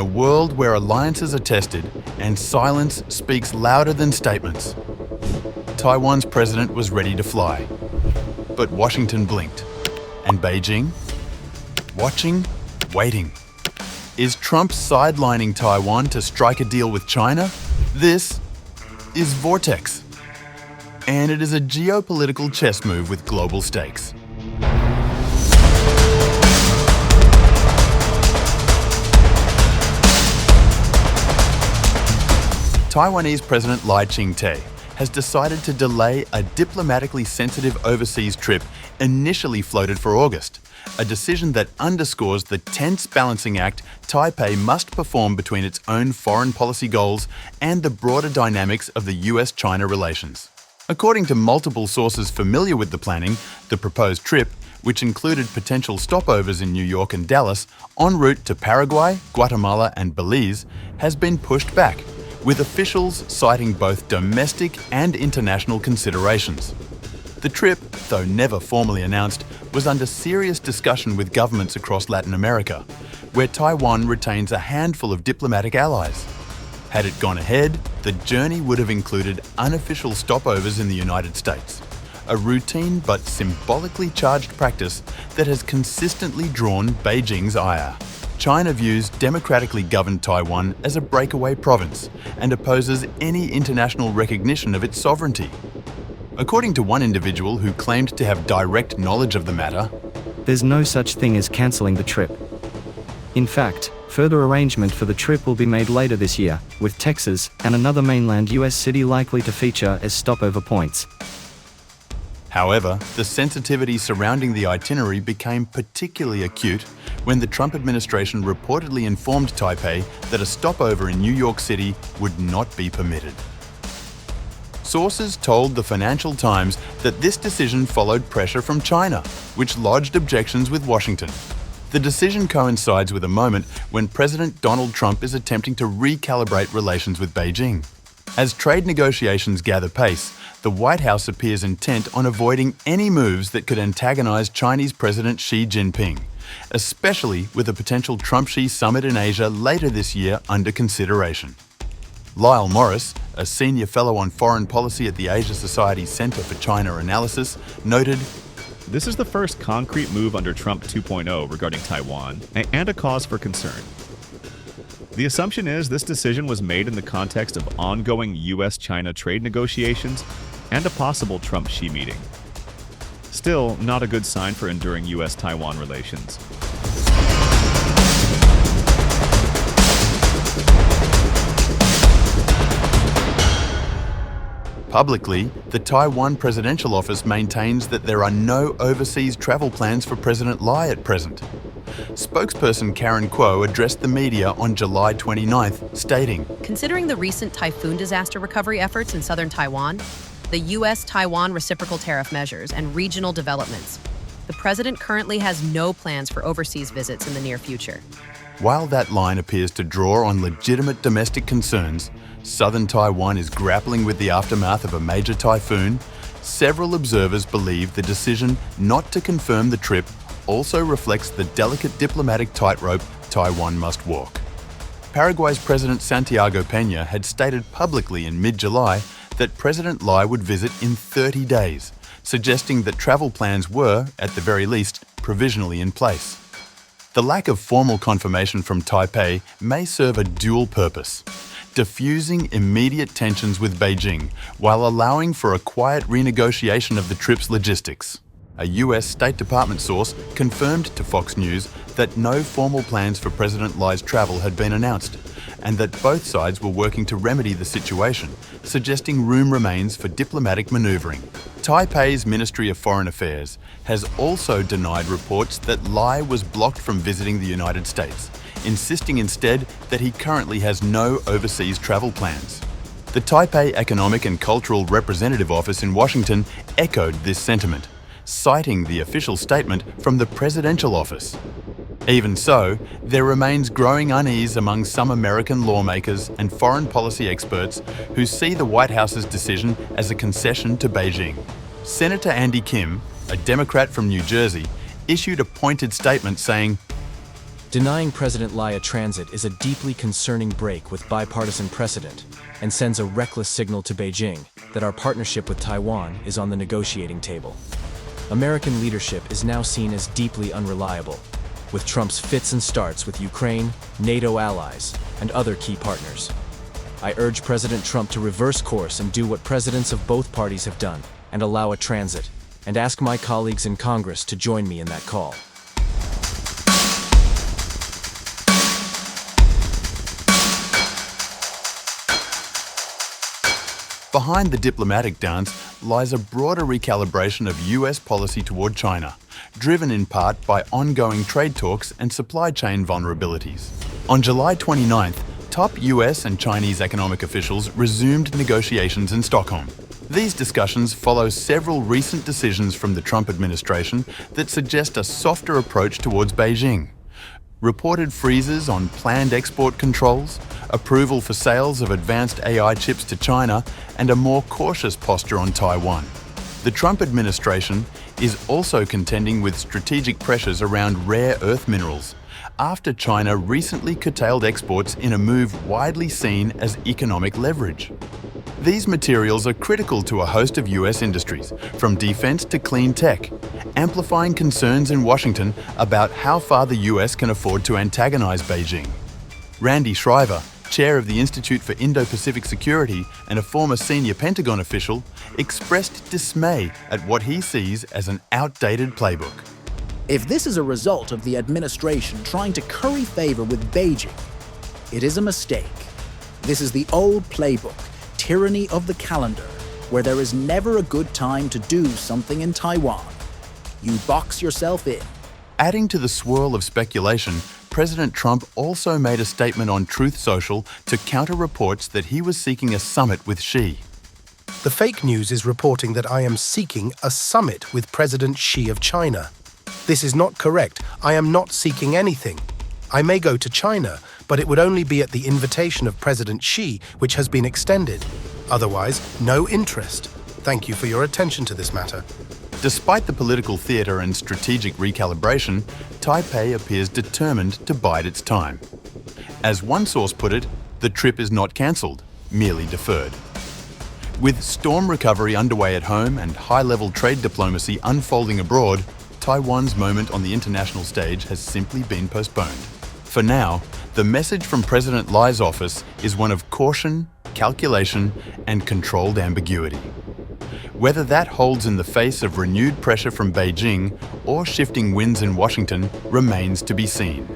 a world where alliances are tested and silence speaks louder than statements, Taiwan's president was ready to fly. But Washington blinked. And Beijing? Watching, waiting. Is Trump sidelining Taiwan to strike a deal with China? This is VERTEX. And it is a geopolitical chess move with global stakes. Taiwanese President Lai Ching-te has decided to delay a diplomatically sensitive overseas trip initially floated for August, a decision that underscores the tense balancing act Taipei must perform between its own foreign policy goals and the broader dynamics of the US-China relations. According to multiple sources familiar with the planning, the proposed trip, which included potential stopovers in New York and Dallas, en route to Paraguay, Guatemala and Belize, has been pushed back, with officials citing both domestic and international considerations. The trip, though never formally announced, was under serious discussion with governments across Latin America, where Taiwan retains a handful of diplomatic allies. Had it gone ahead, the journey would have included unofficial stopovers in the United States, a routine but symbolically charged practice that has consistently drawn Beijing's ire. China views democratically governed Taiwan as a breakaway province and opposes any international recognition of its sovereignty. According to one individual who claimed to have direct knowledge of the matter, "There's no such thing as cancelling the trip. In fact, further arrangement for the trip will be made later this year, with Texas and another mainland US city likely to feature as stopover points." However, the sensitivity surrounding the itinerary became particularly acute when the Trump administration reportedly informed Taipei that a stopover in New York City would not be permitted. Sources told the Financial Times that this decision followed pressure from China, which lodged objections with Washington. The decision coincides with a moment when President Donald Trump is attempting to recalibrate relations with Beijing. As trade negotiations gather pace, the White House appears intent on avoiding any moves that could antagonize Chinese President Xi Jinping, especially with a potential Trump-Xi summit in Asia later this year under consideration. Lyle Morris, a senior fellow on foreign policy at the Asia Society Center for China Analysis, noted, "This is the first concrete move under Trump 2.0 regarding Taiwan, and a cause for concern. The assumption is this decision was made in the context of ongoing US-China trade negotiations and a possible Trump-Xi meeting. Still, not a good sign for enduring US-Taiwan relations." Publicly, the Taiwan Presidential Office maintains that there are no overseas travel plans for President Lai at present. Spokesperson Karen Kuo addressed the media on July 29th, stating, "Considering the recent typhoon disaster recovery efforts in southern Taiwan, the US-Taiwan reciprocal tariff measures, and regional developments, the president currently has no plans for overseas visits in the near future." While that line appears to draw on legitimate domestic concerns, southern Taiwan is grappling with the aftermath of a major typhoon, several observers believe the decision not to confirm the trip also reflects the delicate diplomatic tightrope Taiwan must walk. Paraguay's President Santiago Peña had stated publicly in mid-July that President Lai would visit in 30 days, suggesting that travel plans were, at the very least, provisionally in place. The lack of formal confirmation from Taipei may serve a dual purpose: diffusing immediate tensions with Beijing while allowing for a quiet renegotiation of the trip's logistics. A US State Department source confirmed to Fox News that no formal plans for President Lai's travel had been announced, and that both sides were working to remedy the situation, suggesting room remains for diplomatic maneuvering. Taipei's Ministry of Foreign Affairs has also denied reports that Lai was blocked from visiting the United States, insisting instead that he currently has no overseas travel plans. The Taipei Economic and Cultural Representative Office in Washington echoed this sentiment, citing the official statement from the presidential office. Even so, there remains growing unease among some American lawmakers and foreign policy experts who see the White House's decision as a concession to Beijing. Senator Andy Kim, a Democrat from New Jersey, issued a pointed statement saying, Denying President Lai a transit is a deeply concerning break with bipartisan precedent and sends a reckless signal to Beijing that our partnership with Taiwan is on the negotiating table. American leadership is now seen as deeply unreliable, with Trump's fits and starts with Ukraine, NATO allies, and other key partners. I urge President Trump to reverse course and do what presidents of both parties have done, and allow a transit, and ask my colleagues in Congress to join me in that call. Behind the diplomatic dance lies a broader recalibration of US policy toward China, driven in part by ongoing trade talks and supply chain vulnerabilities. On July 29th, top US and Chinese economic officials resumed negotiations in Stockholm. These discussions follow several recent decisions from the Trump administration that suggest a softer approach towards Beijing. Reported freezes on planned export controls, approval for sales of advanced AI chips to China, and a more cautious posture on Taiwan. The Trump administration is also contending with strategic pressures around rare earth minerals, after China recently curtailed exports in a move widely seen as economic leverage. These materials are critical to a host of US industries, from defense to clean tech, amplifying concerns in Washington about how far the US can afford to antagonize Beijing. Randy Shriver, chair of the Institute for Indo-Pacific Security and a former senior Pentagon official, expressed dismay at what he sees as an outdated playbook. If this is a result of the administration trying to curry favor with Beijing, it is a mistake. This is the old playbook, tyranny of the calendar, where there is never a good time to do something in Taiwan. You box yourself in. Adding to the swirl of speculation, President Trump also made a statement on Truth Social to counter reports that he was seeking a summit with Xi. The fake news is reporting that I am seeking a summit with President Xi of China. This is not correct. I am not seeking anything. I may go to China, but it would only be at the invitation of President Xi, which has been extended. Otherwise, no interest. Thank you for your attention to this matter. Despite the political theatre and strategic recalibration, Taipei appears determined to bide its time. As one source put it, the trip is not cancelled, merely deferred. With storm recovery underway at home and high-level trade diplomacy unfolding abroad, Taiwan's moment on the international stage has simply been postponed. For now, the message from President Lai's office is one of caution, calculation, and controlled ambiguity. Whether that holds in the face of renewed pressure from Beijing or shifting winds in Washington remains to be seen.